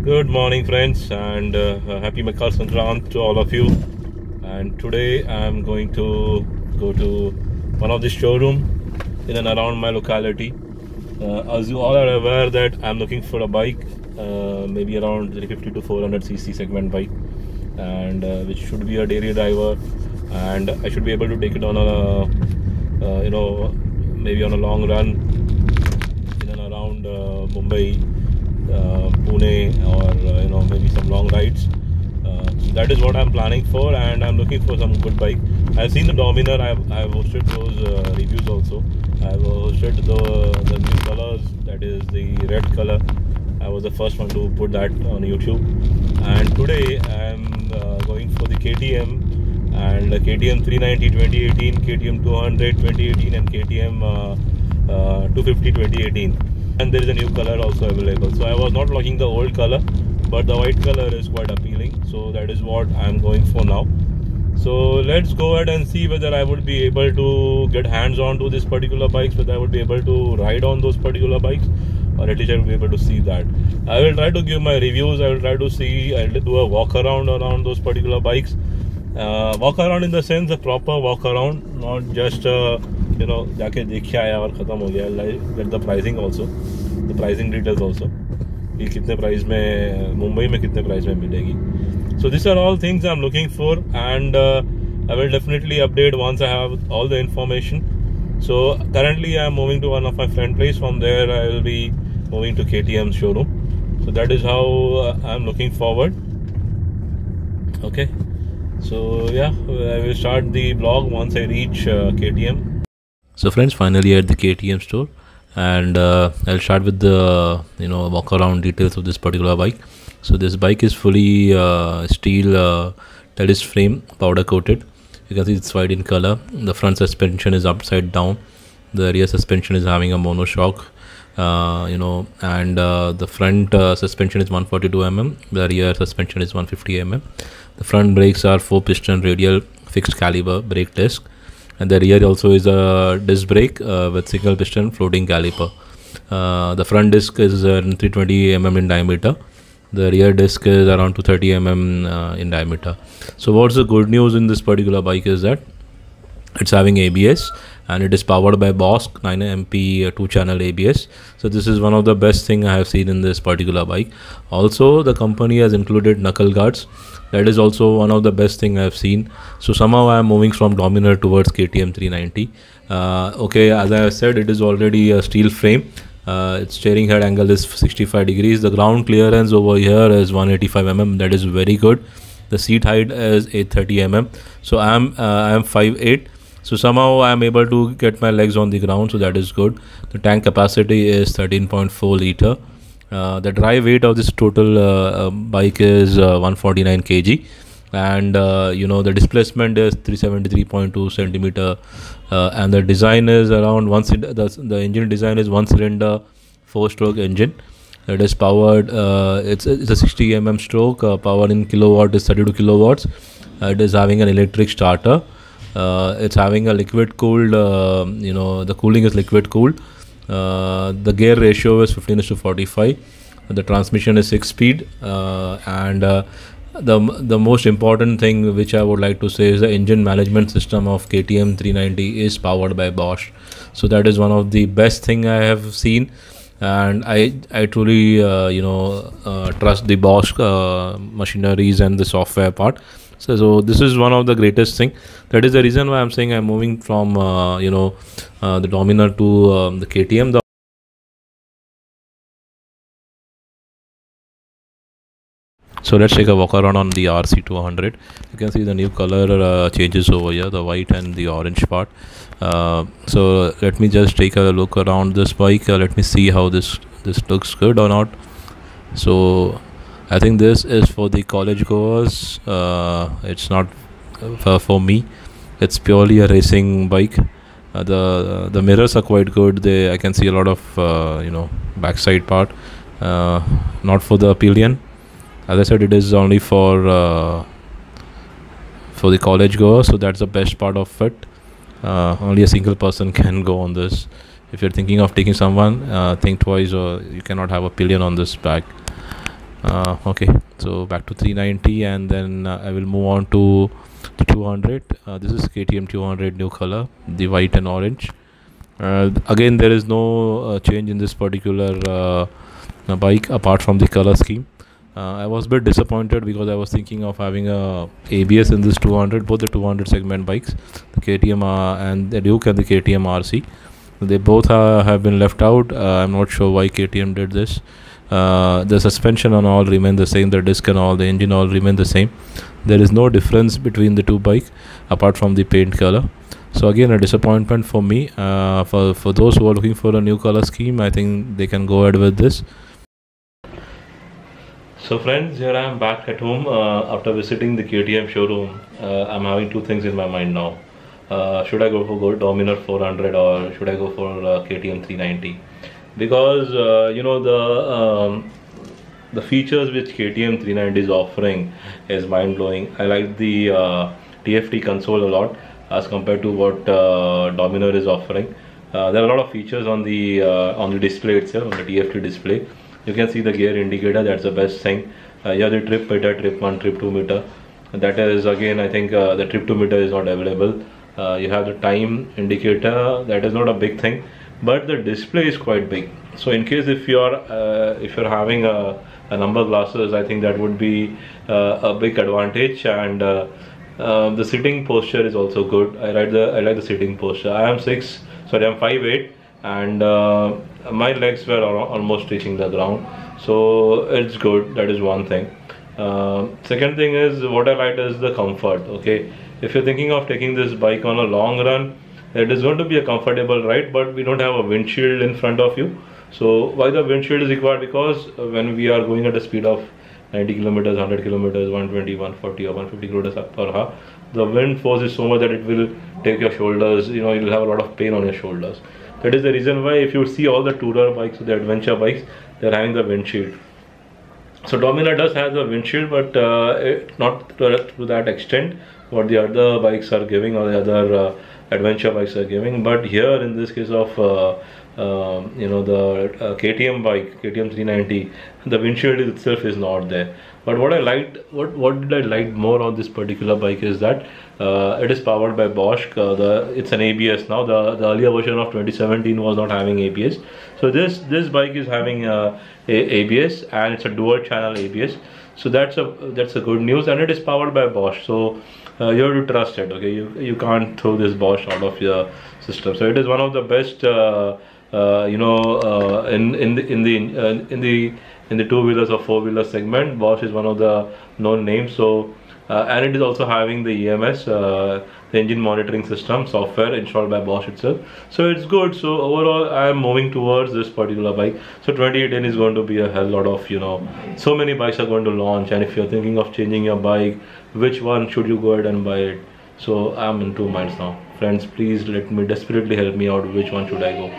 Good morning, friends, and happy Makar Sankrant to all of you. And today I'm going to go to one of the showroom in and around my locality. As you all are aware that I'm looking for a bike, maybe around 350 to 400 cc segment bike, and which should be a daily driver, and I should be able to take it on a maybe on a long run in and around Mumbai, Pune, or maybe some long rides. So that is what I'm planning for, and I'm looking for some good bike. I've seen the Dominar. I've hosted those reviews also. I've hosted the new colors, that is the red color. I was the first one to put that on YouTube. And today I'm going for the KTM, and the KTM 390 2018, KTM 200 2018, and KTM 250 2018. And there is a new color also available. So I was not liking the old color, but the white color is quite appealing. So that is what I'm going for now. So let's go ahead and see whether I would be able to get hands on to this particular bikes, whether I would be able to ride on those particular bikes, or at least I will be able to see that. I will try to give my reviews. I will try to see, I'll do a walk around those particular bikes. Walk around in the sense a proper walk around, not just जाके देखिए आया और ख़त्म हो गया. Get the pricing also, the pricing details also, कि कितने price में मुंबई में कितने प्राइस में मिलेगी. So these are all things I'm looking for, and I will definitely update once I have all the information. So currently I'm moving to one of my friend place. From there I will be moving to KTM showroom. So that is how I'm looking forward. Okay, so yeah, I will start the vlog once I reach KTM. So friends, finally at the KTM store, and I'll start with the walk around details of this particular bike. So this bike is fully steel trellis frame, powder coated. You can see it's white in color. The front suspension is upside down. The rear suspension is having a monoshock, and the front suspension is 142 mm. The rear suspension is 150 mm. The front brakes are 4-piston radial fixed caliber brake disc, and the rear also is a disc brake with single piston floating caliper. The front disc is 320 mm in diameter. The rear disc is around 230 mm in diameter. So what's the good news in this particular bike is that it's having ABS, and it is powered by Bosch 9MP 2-channel ABS. So this is one of the best thing I have seen in this particular bike. Also the company has included knuckle guards. That is also one of the best thing I have seen. So somehow I am moving from Dominar towards KTM 390. Okay, as I said, it is already a steel frame. Its steering head angle is 65 degrees. The ground clearance over here is 185 mm. That is very good. The seat height is 830 mm. So I am 5'8". So somehow I am able to get my legs on the ground. So that is good. The tank capacity is 13.4 liter. The dry weight of this total bike is 149 kg, and the displacement is 373.2 centimeter, and the design is around the engine design is 1-cylinder 4-stroke engine. It is powered, it's a 60 mm stroke. Power in kilowatt is 32 kilowatts. It is having an electric starter. It's having a liquid cooled, the cooling is liquid cooled. The gear ratio is 15:45. The transmission is 6-speed, and the most important thing which I would like to say is the engine management system of KTM 390 is powered by Bosch. So that is one of the best thing I have seen, and I truly trust the Bosch machineries and the software part. So this is one of the greatest thing. That is the reason why I'm saying I'm moving from the Dominar to the KTM. So let's take a walk around on the RC200. You can see the new color changes over here, the white and the orange part. So let me just take a look around this bike. Let me see how this looks good or not. So I think this is for the college goers. It's not for me. It's purely a racing bike. The mirrors are quite good. I can see a lot of backside part. Not for the pillion. As I said, it is only for the college goer. So that's the best part of it. Only a single person can go on this. If you're thinking of taking someone, think twice, or you cannot have a pillion on this bike. Okay, so back to 390, and then I will move on to the 200. This is KTM 200 new color, the white and orange. Again, there is no change in this particular bike apart from the color scheme. I was a bit disappointed because I was thinking of having a ABS in this 200, both the 200 segment bikes, the KTM and the Duke and the KTM RC. They both have been left out. I'm not sure why KTM did this. The suspension and all remain the same, the disc and all, the engine all remain the same. There is no difference between the two bikes apart from the paint color. So again, a disappointment for me. For those who are looking for a new color scheme, I think they can go ahead with this. So friends, here I am back at home after visiting the KTM showroom. I'm having two things in my mind now. Should I go for Dominar 400 or should I go for KTM 390? Because the features which KTM 390 is offering is mind-blowing. I like the TFT console a lot as compared to what Dominar is offering. There are a lot of features on the display itself, on the TFT display. You can see the gear indicator, that's the best thing. You have the trip meter, trip 1, trip 2 meter. That is again, I think the trip 2 meter is not available. You have the time indicator, that is not a big thing, but the display is quite big. So in case if you're having a number glasses, I think that would be a big advantage. And the sitting posture is also good. I like the sitting posture. I'm 5'8", and my legs were almost reaching the ground, so it's good. That is one thing. Second thing is, what I like is the comfort. Okay, if you're thinking of taking this bike on a long run, it is going to be a comfortable ride, but we don't have a windshield in front of you. So why the windshield is required? Because when we are going at a speed of 90 kilometers, 100 kilometers, 120, 140 or 150 kilometers per hour, the wind force is so much that it will take your shoulders, you'll have a lot of pain on your shoulders. That is the reason why if you see all the tourer bikes, the adventure bikes, they're having the windshield. So Dominar does have the windshield, but not to that extent what the other bikes are giving, or the other adventure bikes are giving. But here in this case of the KTM bike, KTM 390, the windshield itself is not there. But what I liked, what did I like more on this particular bike is that it is powered by Bosch. It's an ABS now. The earlier version of 2017 was not having ABS. So this bike is having ABS, and it's a dual channel ABS. So that's a good news, and it is powered by Bosch. So you have to trust it. Okay, you can't throw this Bosch out of your system. So it is one of the best in the two-wheelers or four-wheeler segment. Bosch is one of the known names. So and it is also having the EMS, the engine monitoring system software installed by Bosch itself. So it's good. So overall, I am moving towards this particular bike. So 2018 is going to be a hell lot of, so many bikes are going to launch, and if you're thinking of changing your bike, which one should you go ahead and buy it? So I'm in two minds now. Friends, please desperately help me out. Which one should I go?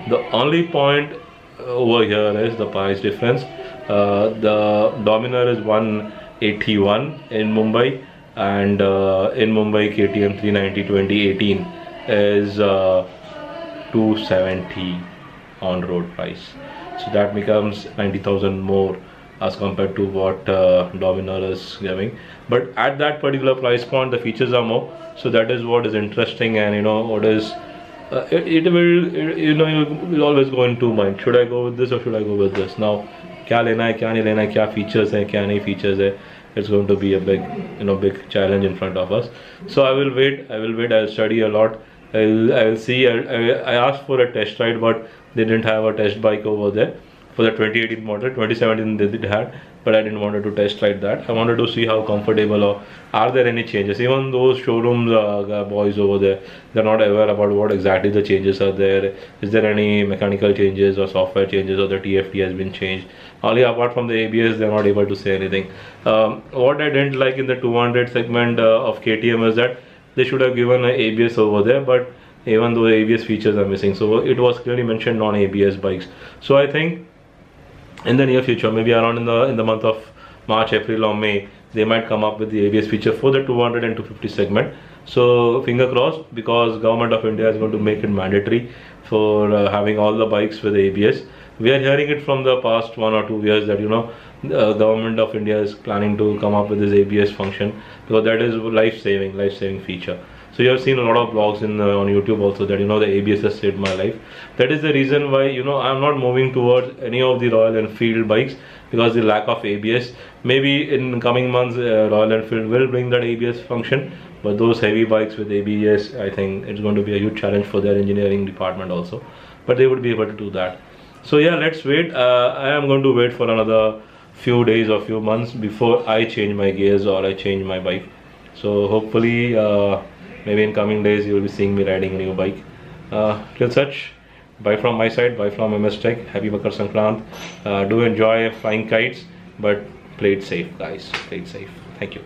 The only point over here is the price difference. The Dominar is 181 in Mumbai, and in Mumbai KTM 390 2018 is 270 on road price. So that becomes 90,000 more as compared to what Dominar is giving. But at that particular price point, the features are more. So that is what is interesting, and what is you'll always go in two minds. Should I go with this or should I go with this? Now, क्या लेना है, क्या नहीं लेना है, क्या features है, क्या नहीं features है. It's going to be a big challenge in front of us. So I will wait. I'll study a lot. I'll see. I asked for a test ride, but they didn't have a test bike over there for the 2018 model. 2017 they did have, but I didn't want to test ride that. I wanted to see how comfortable, or are there any changes. Even those showrooms boys over there, they're not aware about what exactly the changes are there. Is there any mechanical changes or software changes, or the TFT has been changed? Only apart from the ABS, they're not able to say anything. What I didn't like in the 200 segment of KTM is that they should have given an ABS over there, but even though the ABS features are missing, so it was clearly mentioned non-ABS bikes. So I think in the near future, maybe around in the month of March, April or May, they might come up with the ABS feature for the 200 and 250 segment. So finger crossed, because government of India is going to make it mandatory for having all the bikes with ABS. We are hearing it from the past 1 or 2 years that government of India is planning to come up with this ABS function, because that is life-saving feature. So you have seen a lot of blogs on YouTube also that the ABS has saved my life. That is the reason why I'm not moving towards any of the Royal Enfield bikes, because the lack of ABS. Maybe in coming months Royal Enfield will bring that ABS function, but those heavy bikes with ABS, I think it's going to be a huge challenge for their engineering department also, but they would be able to do that. So yeah, let's wait. I am going to wait for another few days or few months before I change my gears or I change my bike. So hopefully maybe in coming days you will be seeing me riding a new bike. Till such, bye from my side, bye from MS Tech. Happy Makar Sankrant. Do enjoy flying kites, but play it safe, guys. Play it safe. Thank you.